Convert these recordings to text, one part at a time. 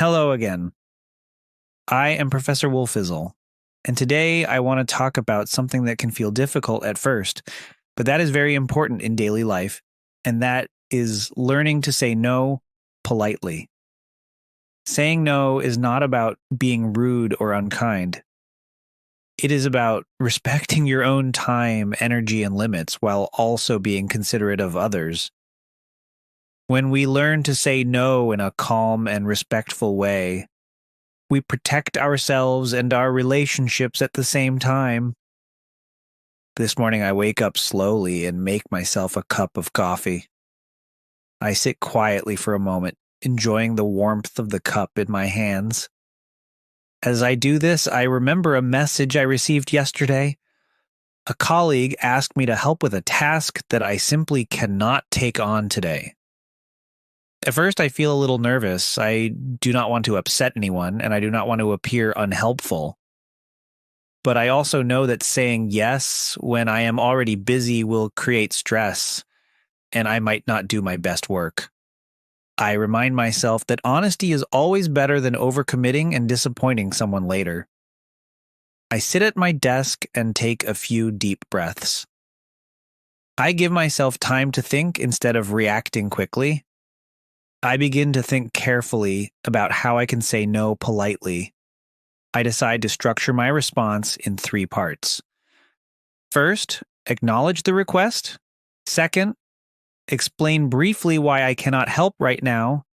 Hello again. I am Professor Wolfizzle, and today I want to talk about something that can feel difficult at first, but that is very important in daily life, and that is learning to say no politely. Saying no is not about being rude or unkind. It is about respecting your own time, energy, and limits while also being considerate of others. When we learn to say no in a calm and respectful way, we protect ourselves and our relationships at the same time. This morning, I wake up slowly and make myself a cup of coffee. I sit quietly for a moment, enjoying the warmth of the cup in my hands. As I do this, I remember a message I received yesterday. A colleague asked me to help with a task that I simply cannot take on today. At first, I feel a little nervous. I do not want to upset anyone, and I do not want to appear unhelpful. But I also know that saying yes when I am already busy will create stress, and I might not do my best work. I remind myself that honesty is always better than overcommitting and disappointing someone later. I sit at my desk and take a few deep breaths. I give myself time to think instead of reacting quickly. I begin to think carefully about how I can say no politely. I decide to structure my response in 3 parts. First, acknowledge the request. Second, explain briefly why I cannot help right now.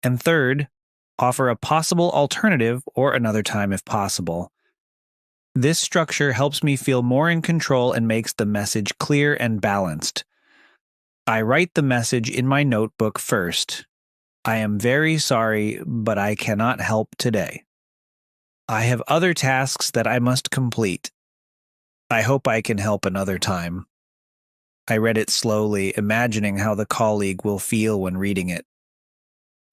And third, offer a possible alternative or another time if possible. This structure helps me feel more in control and makes the message clear and balanced. I write the message in my notebook first. I am very sorry, but I cannot help today. I have other tasks that I must complete. I hope I can help another time. I read it slowly, imagining how the colleague will feel when reading it.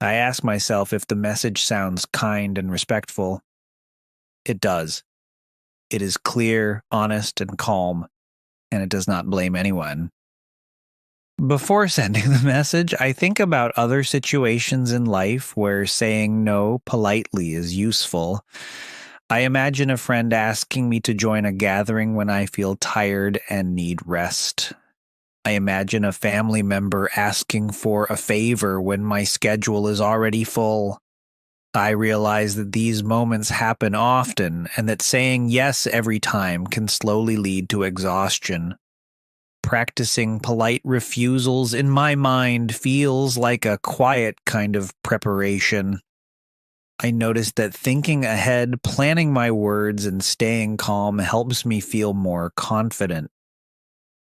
I ask myself if the message sounds kind and respectful. It does. It is clear, honest, and calm, and it does not blame anyone. Before sending the message, I think about other situations in life where saying no politely is useful. I imagine a friend asking me to join a gathering when I feel tired and need rest. I imagine a family member asking for a favor when my schedule is already full. I realize that these moments happen often and that saying yes every time can slowly lead to exhaustion. Practicing polite refusals in my mind feels like a quiet kind of preparation. I noticed that thinking ahead, planning my words, and staying calm helps me feel more confident.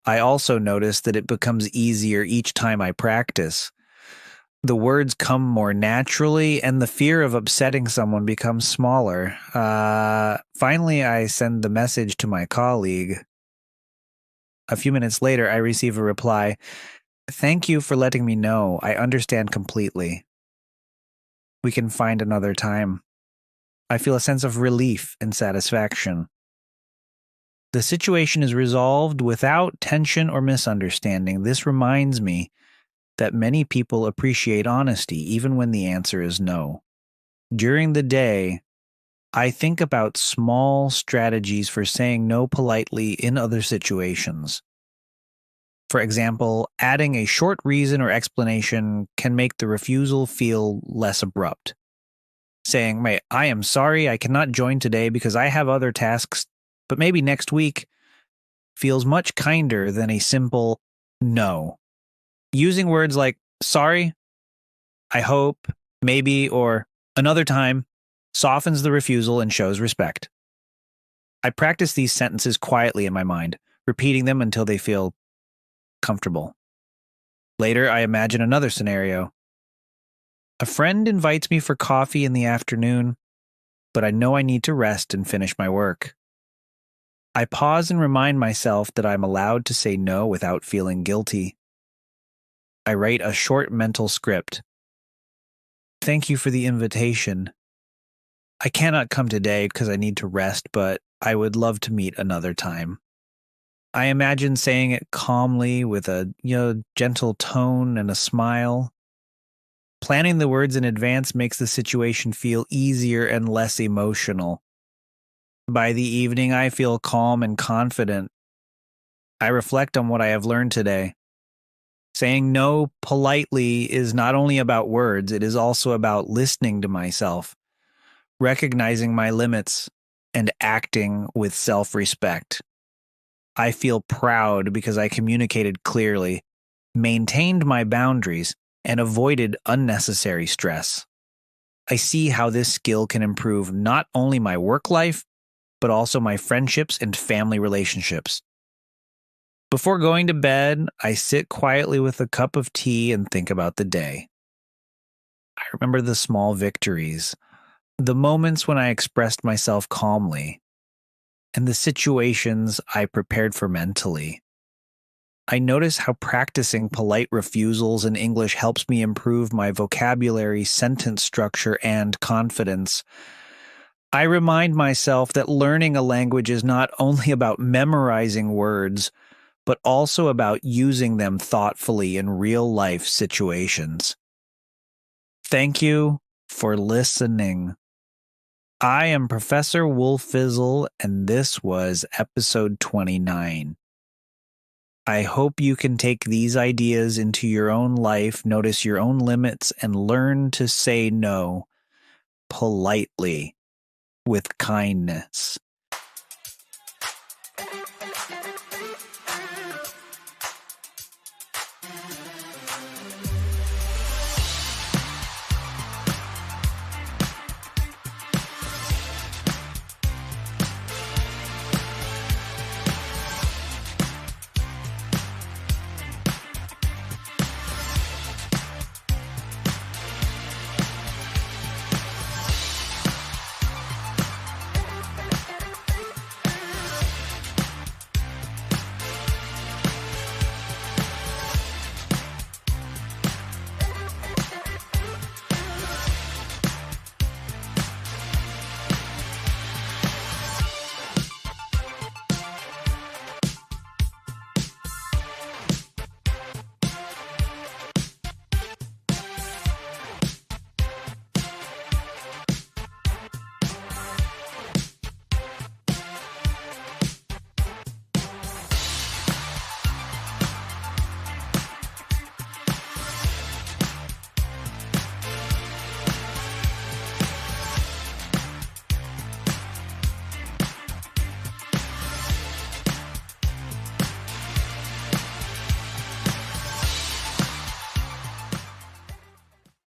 I also notice that it becomes easier each time I practice. The words come more naturally, and the fear of upsetting someone becomes smaller. Finally, I send the message to my colleague. A few minutes later, I receive a reply. Thank you for letting me know. I understand completely. We can find another time. I feel a sense of relief and satisfaction. The situation is resolved without tension or misunderstanding. This reminds me that many people appreciate honesty, even when the answer is no. During the day, I think about small strategies for saying no politely in other situations. For example, adding a short reason or explanation can make the refusal feel less abrupt. Saying, I am sorry I cannot join today because I have other tasks, but maybe next week, feels much kinder than a simple no. Using words like sorry, I hope, maybe, or another time softens the refusal and shows respect. I practice these sentences quietly in my mind, repeating them until they feel comfortable. Later, I imagine another scenario. A friend invites me for coffee in the afternoon, but I know I need to rest and finish my work. I pause and remind myself that I'm allowed to say no without feeling guilty. I write a short mental script. Thank you for the invitation. I cannot come today because I need to rest, but I would love to meet another time. I imagine saying it calmly with a gentle tone and a smile. Planning the words in advance makes the situation feel easier and less emotional. By the evening, I feel calm and confident. I reflect on what I have learned today. Saying no politely is not only about words, it is also about listening to myself, recognizing my limits, and acting with self-respect. I feel proud because I communicated clearly, maintained my boundaries, and avoided unnecessary stress. I see how this skill can improve not only my work life, but also my friendships and family relationships. Before going to bed, I sit quietly with a cup of tea and think about the day. I remember the small victories, the moments when I expressed myself calmly, and the situations I prepared for mentally. I notice how practicing polite refusals in English helps me improve my vocabulary, sentence structure, and confidence. I remind myself that learning a language is not only about memorizing words, but also about using them thoughtfully in real life situations. Thank you for listening. I am Professor Wolfizzle, and this was episode 29. I hope you can take these ideas into your own life, notice your own limits, and learn to say no politely with kindness.